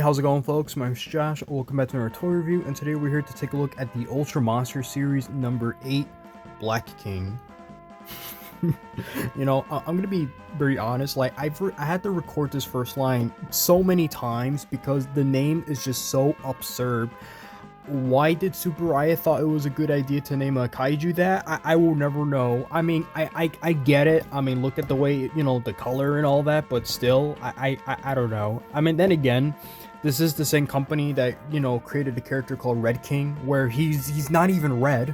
how's it going, folks? My name's Josh. Welcome back to another toy review, and today we're here to take a look at the Ultra Monster series number 8, Black King. I'm gonna be very honest. Like I had to record this first line so many times because the name is just so absurd. Why did Tsuburaya thought it was a good idea to name a kaiju that? I will never know. I mean, I get it. I mean, look at the way, the color and all that, but still, I don't know. I mean, then again, this is the same company that, created a character called Red King, where he's not even red.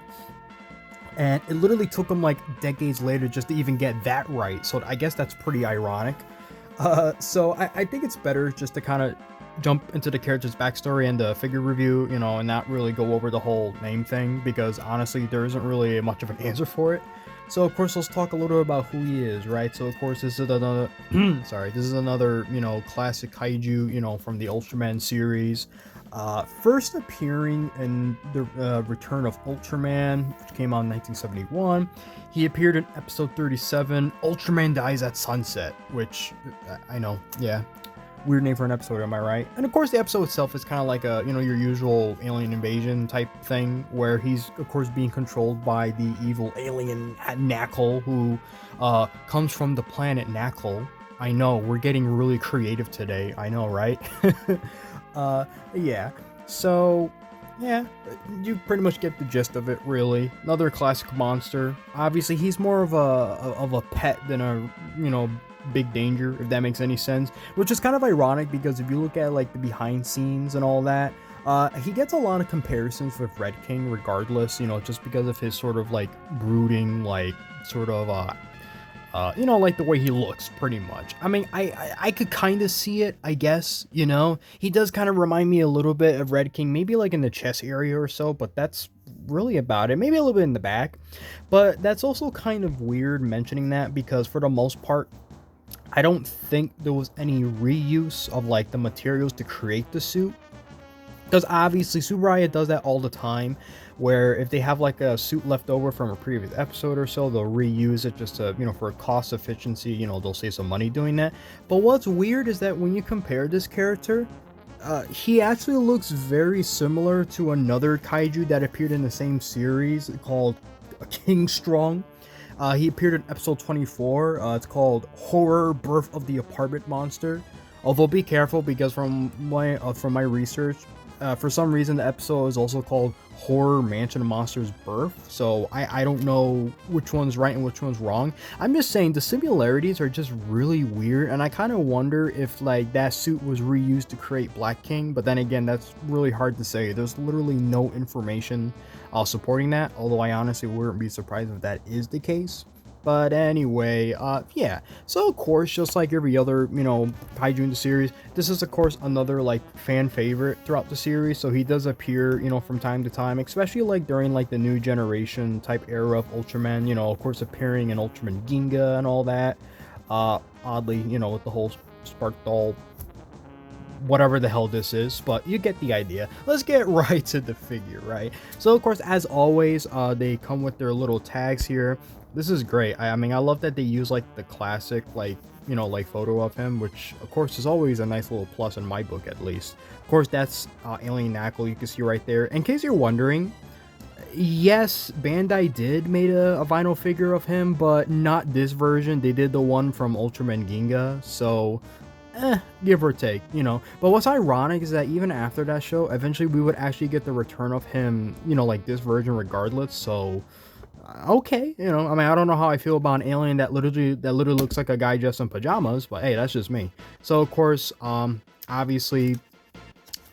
And it literally took him like decades later just to even get that right. So I guess that's pretty ironic. So I think it's better just to kind of jump into the character's backstory and the figure review, and not really go over the whole name thing, because honestly there isn't really much of an answer for it. So of course let's talk a little bit about who he is, right? So of course this is another this is another classic kaiju, from the Ultraman series. First appearing in the Return of Ultraman, which came out in 1971. He appeared in episode 37, Ultraman Dies at Sunset, which I know, yeah, weird name for an episode, am I right? And of course the episode itself is kind of like a, your usual alien invasion type thing, where he's of course being controlled by the evil alien Knuckle, who comes from the planet Knuckle. I know, we're getting really creative today, I know, right? Yeah, so yeah, you pretty much get the gist of it, really. Another classic monster. Obviously he's more of a pet than a big danger, if that makes any sense, which is kind of ironic because if you look at like the behind scenes and all that, he gets a lot of comparisons with Red King regardless, just because of his sort of like brooding, like sort of like the way he looks, pretty much. I mean, I could kind of see it, I guess, he does kind of remind me a little bit of Red King, maybe like in the chest area or so, but that's really about it. Maybe a little bit in the back, but that's also kind of weird mentioning that, because for the most part I don't think there was any reuse of like the materials to create the suit, because obviously Tsuburaya does that all the time, where if they have like a suit left over from a previous episode or so, they'll reuse it just to, for a cost efficiency, they'll save some money doing that. But what's weird is that when you compare this character, he actually looks very similar to another kaiju that appeared in the same series called King Strong. He appeared in episode 24. It's called Horror Birth of the Apartment Monster. Although be careful, because from my research, for some reason the episode is also called Horror Mansion Monster's Birth. So I don't know which one's right and which one's wrong. I'm just saying the similarities are just really weird, and I kind of wonder if like that suit was reused to create Black King. But then again, that's really hard to say. There's literally no information supporting that, although I honestly wouldn't be surprised if that is the case. But anyway, yeah, so of course, just like every other, kaiju in the series, this is of course another like fan favorite throughout the series. So he does appear, from time to time, especially like during like the new generation type era of Ultraman, of course appearing in Ultraman Ginga and all that. Oddly, with the whole Spark Doll, whatever the hell this is, but you get the idea. Let's get right to the figure, right? So of course, as always, they come with their little tags here. This is great. I mean, I love that they use like the classic like photo of him, which of course is always a nice little plus in my book, at least. Of course, that's alien Knuckle, you can see right there. In case you're wondering, yes, Bandai did made a vinyl figure of him, but not this version. They did the one from Ultraman Ginga, so give or take, But what's ironic is that even after that show, eventually we would actually get the return of him, like this version regardless. So okay, I mean, I don't know how I feel about an alien that literally looks like a guy dressed in pajamas, but hey, that's just me. So of course, obviously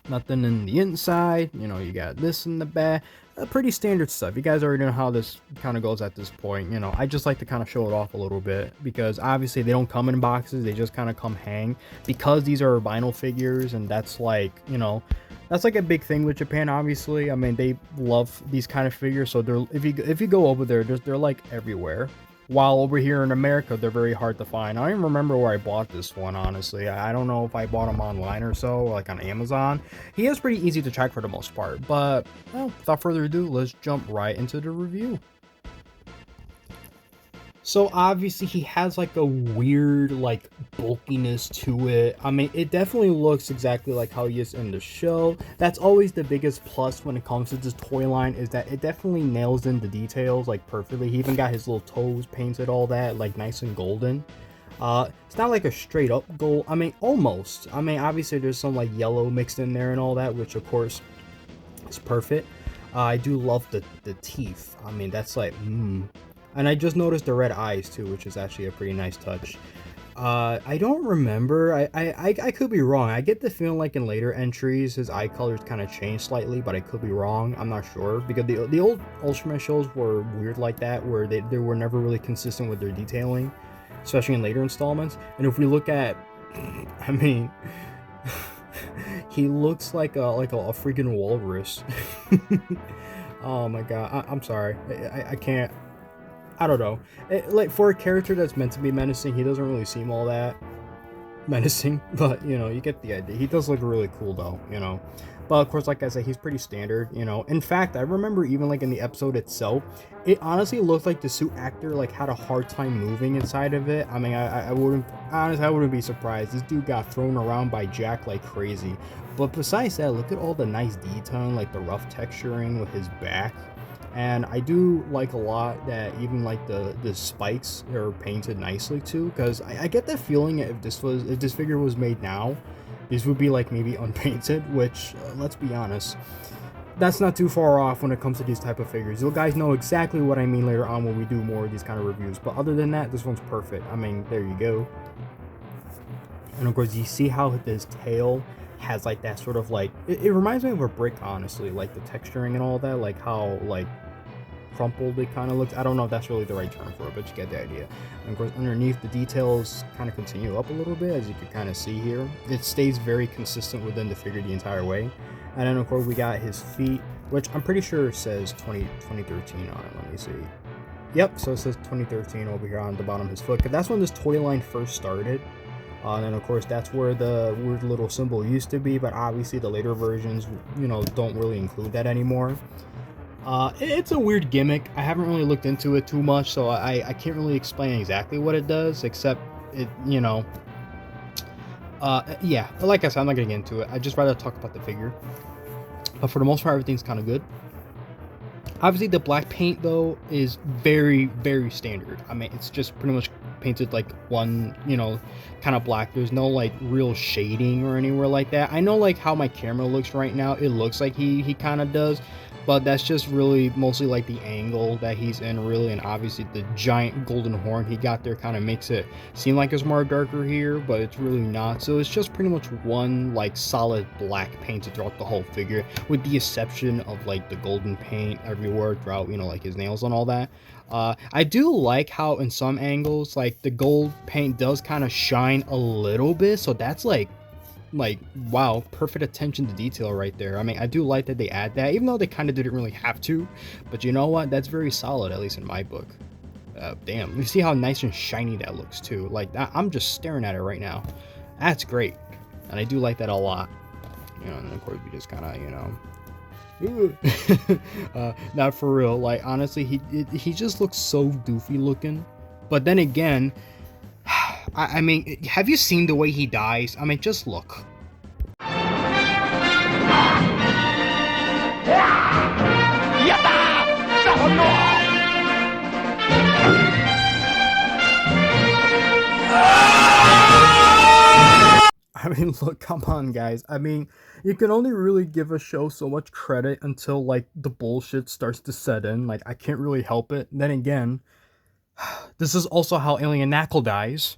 nothing in the inside, you got this in the back, pretty standard stuff. You guys already know how this kind of goes at this point. I just like to kind of show it off a little bit, because obviously they don't come in boxes, they just kind of come hang, because these are vinyl figures, and that's like, that's like a big thing with Japan, obviously. I mean, they love these kind of figures, so they're, if you go over there, they're like everywhere. While over here in America, they're very hard to find. I don't even remember where I bought this one, honestly. I don't know if I bought him online or so, like on Amazon. He is pretty easy to track for the most part, but well, without further ado, let's jump right into the review. So obviously he has like a weird like bulkiness to it. I mean, it definitely looks exactly like how he is in the show. That's always the biggest plus when it comes to this toy line, is that it definitely nails in the details like perfectly. He even got his little toes painted, all that, like nice and golden. It's not like a straight up gold. I mean, almost. I mean, obviously there's some like yellow mixed in there and all that, which of course is perfect. I do love the teeth. I mean, that's like, And I just noticed the red eyes too, which is actually a pretty nice touch. I don't remember. I could be wrong. I get the feeling like in later entries, his eye colors kind of changed slightly, but I could be wrong. I'm not sure, because the old Ultraman shows were weird like that, where they were never really consistent with their detailing, especially in later installments. And if we look at, I mean, he looks like a freaking walrus. Oh my god, I'm sorry. I can't. I don't know. Like, for a character that's meant to be menacing, he doesn't really seem all that menacing, but you know, you get the idea. He does look really cool though, you know. But of course, like I said, he's pretty standard, you know. In fact, I remember even like in the episode itself, it honestly looked like the suit actor like had a hard time moving inside of it. I mean, I wouldn't, honestly, I wouldn't be surprised. This dude got thrown around by Jack like crazy. But besides that, look at all the nice detailing, like the rough texturing with his back. And I do like a lot that even like the spikes are painted nicely too, because I get that feeling if this figure was made now, this would be like maybe unpainted, which let's be honest, that's not too far off when it comes to these type of figures. You guys know exactly what I mean later on when we do more of these kind of reviews. But other than that, this one's perfect. I mean, there you go. And of course, you see how this tail has like that sort of like, it reminds me of a brick, honestly, like the texturing and all that, like how like crumpled it kind of looks. I don't know if that's really the right term for it, but you get the idea. And of course, underneath, the details kind of continue up a little bit, as you can kind of see here. It stays very consistent within the figure the entire way. And then of course we got his feet, which I'm pretty sure says 2013 on it. Let me see. Yep, so it says 2013 over here on the bottom of his foot, because that's when this toy line first started. And then of course that's where the weird little symbol used to be, but obviously the later versions, you know, don't really include that anymore. It's a weird gimmick. I haven't really looked into it too much, so I can't really explain exactly what it does, except it, you know, yeah, like I said, I'm not gonna get into it. I'd just rather talk about the figure. But for the most part, everything's kind of good. Obviously, the black paint, though, is very, very standard. I mean, it's just pretty much painted like one, you know, kind of black. There's no like real shading or anywhere like that. I know like how my camera looks right now. It looks like he kind of does, but that's just really mostly like the angle that he's in, really, and obviously the giant golden horn he got there kind of makes it seem like it's more darker here, but it's really not. So it's just pretty much one like solid black painted throughout the whole figure, with the exception of like the golden paint everywhere throughout, you know, like his nails and all that. I do like how in some angles like the gold paint does kind of shine a little bit, so that's like wow, perfect attention to detail right there. I mean, I do like that they add that, even though they kind of didn't really have to, but you know what, that's very solid, at least in my book. Damn, you see how nice and shiny that looks too. Like, I'm just staring at it right now. That's great, and I do like that a lot. You know, and of course we just kind of, you know, not for real, like honestly, he just looks so doofy looking. But then again, I mean, have you seen the way he dies? I mean, just look. I mean, look, come on, guys. I mean, you can only really give a show so much credit until, like, the bullshit starts to set in. Like, I can't really help it. Then again, this is also how Alien Knuckle dies.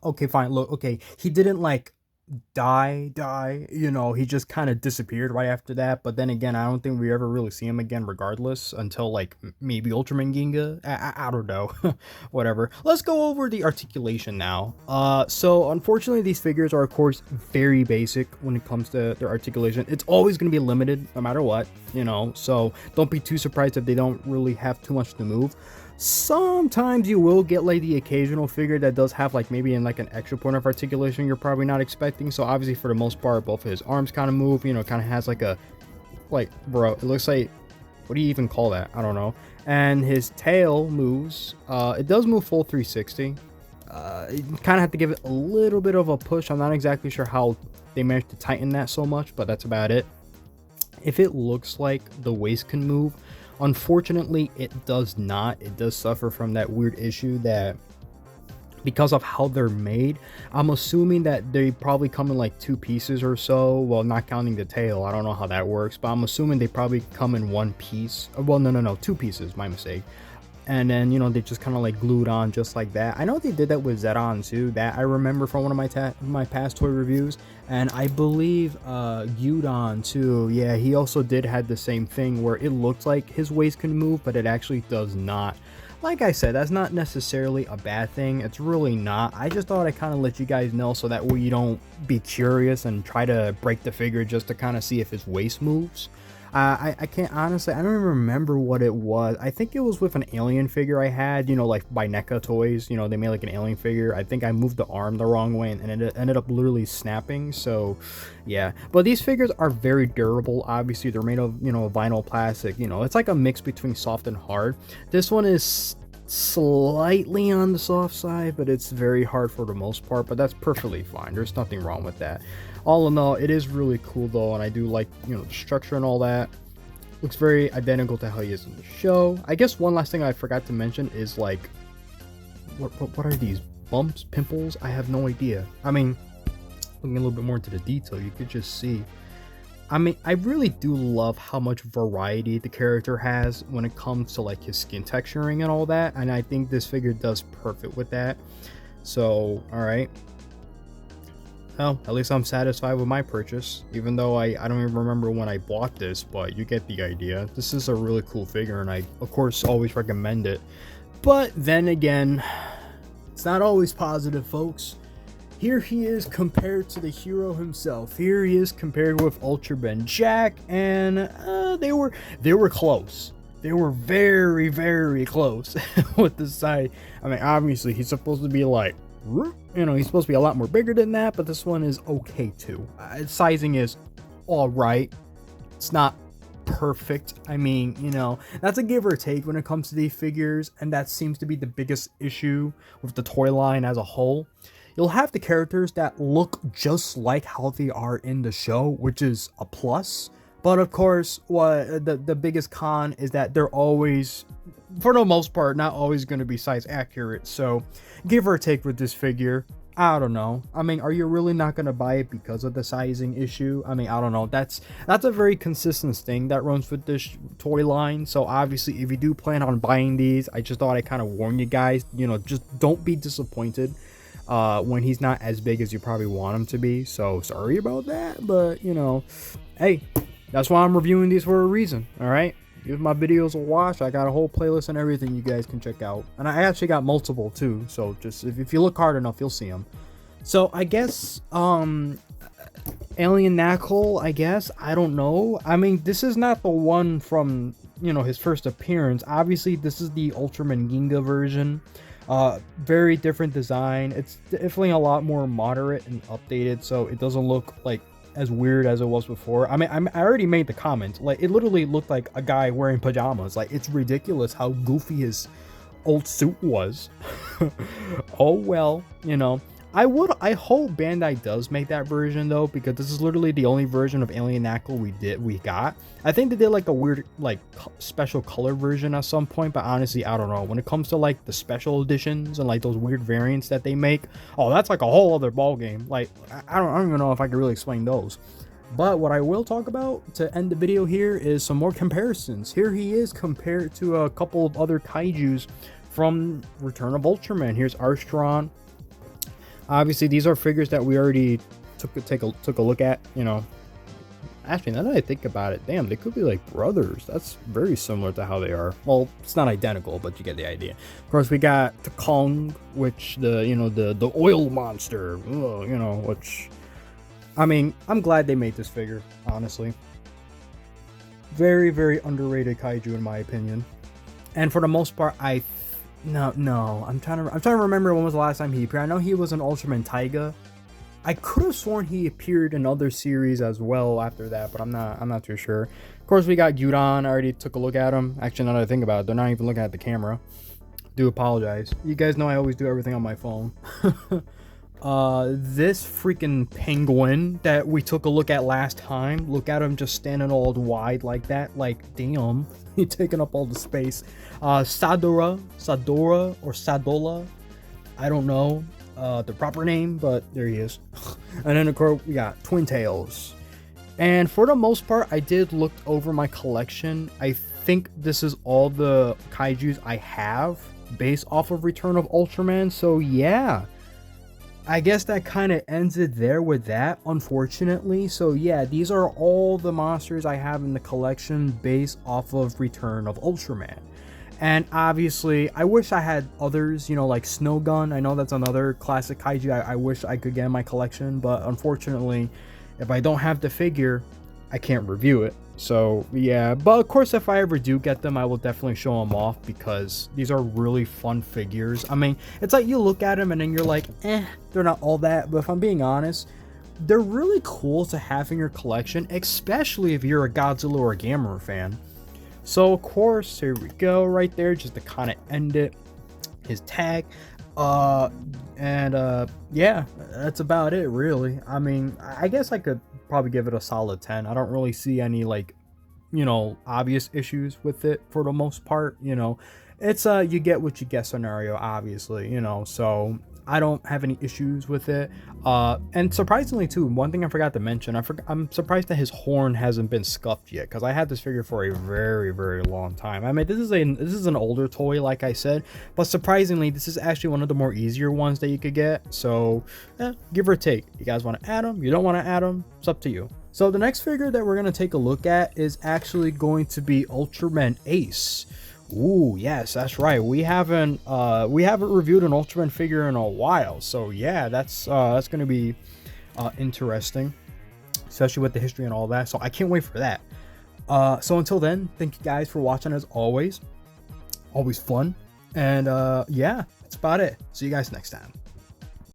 Okay, fine. Look, okay, he didn't like die, you know, he just kind of disappeared right after that. But then again, I don't think we ever really see him again regardless, until like maybe Ultraman Ginga. I don't know. Whatever, let's go over the articulation now. So unfortunately, these figures are of course very basic when it comes to their articulation. It's always going to be limited no matter what, you know, so don't be too surprised if they don't really have too much to move. Sometimes you will get like the occasional figure that does have like maybe in like an extra point of articulation you're probably not expecting. So obviously for the most part, both of his arms kind of move, you know, kind of has like a, like, bro, it looks like, what do you even call that? I don't know. And his tail moves. It does move full 360. You kind of have to give it a little bit of a push. I'm not exactly sure how they managed to tighten that so much, but that's about it. If it looks like the waist can move, unfortunately it does not. It does suffer from that weird issue that, because of how they're made, I'm assuming that they probably come in like 2 pieces or so. Well, not counting the tail, I don't know how that works, but I'm assuming they probably come in 1 piece. Well, no, 2 pieces, my mistake. And then, you know, they just kind of like glued on just like that. I know they did that with Zedon too. That I remember from one of my past toy reviews. And I believe Gyudon too. Yeah, he also did had the same thing where it looked like his waist can move, but it actually does not. Like I said, that's not necessarily a bad thing. It's really not. I just thought I'd kind of let you guys know so that way you don't be curious and try to break the figure just to kind of see if his waist moves. I can't honestly, I don't even remember what it was. I think it was with an alien figure I had, you know, like by NECA Toys, you know, they made like an alien figure. I think I moved the arm the wrong way and it ended up literally snapping. So yeah, but these figures are very durable. Obviously they're made of, you know, vinyl plastic, you know, it's like a mix between soft and hard. This one is slightly on the soft side, but it's very hard for the most part, but that's perfectly fine. There's nothing wrong with that. All in all, it is really cool though, and I do like, you know, the structure and all that. Looks very identical to how he is in the show. I guess one last thing I forgot to mention is like, what are these bumps, pimples? I have no idea. I mean, looking a little bit more into the detail, you could just see. I mean, I really do love how much variety the character has when it comes to like his skin texturing and all that, and I think this figure does perfect with that. So, all right. Well, at least I'm satisfied with my purchase, even though I don't even remember when I bought this, but you get the idea. This is a really cool figure, and I, of course, always recommend it. But then again, it's not always positive, folks. Here he is compared to the hero himself. Here he is compared with Ultraman Jack, and they were close. They were very, very close with the size. I mean, obviously, he's supposed to be like, you know, he's supposed to be a lot more bigger than that, but this one is okay too. Sizing is all right. It's not perfect. I mean, you know, that's a give or take when it comes to these figures, and that seems to be the biggest issue with the toy line as a whole. You'll have the characters that look just like how they are in the show, which is a plus. But of course, what the biggest con is that they're always, for the most part, not always going to be size accurate. So give or take with this figure, I don't know. I mean, are you really not going to buy it because of the sizing issue? I mean, I don't know. That's a very consistent thing that runs with this toy line. So obviously, if you do plan on buying these, I just thought I'd kind of warn you guys, you know, just don't be disappointed when he's not as big as you probably want him to be. So sorry about that, but you know, hey, that's why I'm reviewing these for a reason. All right, give my videos a watch. I got a whole playlist and everything you guys can check out, and I actually got multiple too, so just if you look hard enough, you'll see them. So I guess Alien Knuckle, I guess, I don't know. I mean, this is not the one from, you know, his first appearance. Obviously this is the Ultraman Ginga version. Very different design. It's definitely a lot more moderate and updated, so it doesn't look like as weird as it was before. I mean, I already made the comment, like it literally looked like a guy wearing pajamas. Like, it's ridiculous how goofy his old suit was. Oh well, you know, I hope Bandai does make that version though, because this is literally the only version of Alien Knuckle we got. I think they did like a weird like special color version at some point, but honestly, I don't know. When it comes to like the special editions and like those weird variants that they make, oh, that's like a whole other ball game. Like, I don't even know if I can really explain those. But what I will talk about to end the video here is some more comparisons. Here he is compared to a couple of other kaijus from Return of Ultraman. Here's Armstrong. Obviously, these are figures that we already took a look at, you know. Actually, now that I think about it, damn, they could be like brothers. That's very similar to how they are. Well, it's not identical, but you get the idea. Of course, we got the Kong, which the oil monster, you know, which, I mean, I'm glad they made this figure, honestly. Very, very underrated kaiju in my opinion. And for the most part, I No. I'm trying to remember when was the last time he appeared. I know he was in Ultraman Taiga. I could have sworn he appeared in other series as well after that, but I'm not too sure. Of course, we got Gyudon. I already took a look at him. Actually, now that I think about it, they're not even looking at the camera. Do apologize. You guys know I always do everything on my phone. This freaking penguin that we took a look at last time. Look at him just standing all wide like that. Like, damn, he taking up all the space. Sadora, or Sadola. I don't know the proper name, but there he is. And then of course we got Twin Tails. And for the most part, I did look over my collection. I think this is all the kaijus I have based off of Return of Ultraman. So yeah, I guess that kind of ends it there with that, unfortunately. So yeah, these are all the monsters I have in the collection based off of Return of Ultraman. And obviously, I wish I had others, you know, like Snowgun. I know that's another classic kaiju I wish I could get in my collection, but unfortunately, if I don't have the figure, I can't review it. So yeah, but of course, if I ever do get them, I will definitely show them off because these are really fun figures. I mean, it's like you look at them and then you're like, they're not all that. But if I'm being honest, they're really cool to have in your collection, especially if you're a Godzilla or a Gamera fan. So of course, here we go right there, just to kind of end it, his tag. Yeah, that's about it really. I mean, I guess I could probably give it a solid 10. I don't really see any, like, you know, obvious issues with it for the most part. You know, it's you get what you get scenario, obviously, you know, so I don't have any issues with it. And surprisingly too, one thing I forgot to mention, I'm surprised that his horn hasn't been scuffed yet, because I had this figure for a very, very long time. I mean, this is an older toy, like I said, but surprisingly, this is actually one of the more easier ones that you could get. So, give or take. You guys want to add them? You don't want to add them? It's up to you. So the next figure that we're gonna take a look at is actually going to be Ultraman Ace. Ooh, yes, that's right. We haven't reviewed an Ultraman figure in a while, so yeah, that's going to be interesting, especially with the history and all that. So I can't wait for that. So until then, thank you guys for watching as always. Always fun, and yeah, that's about it. See you guys next time.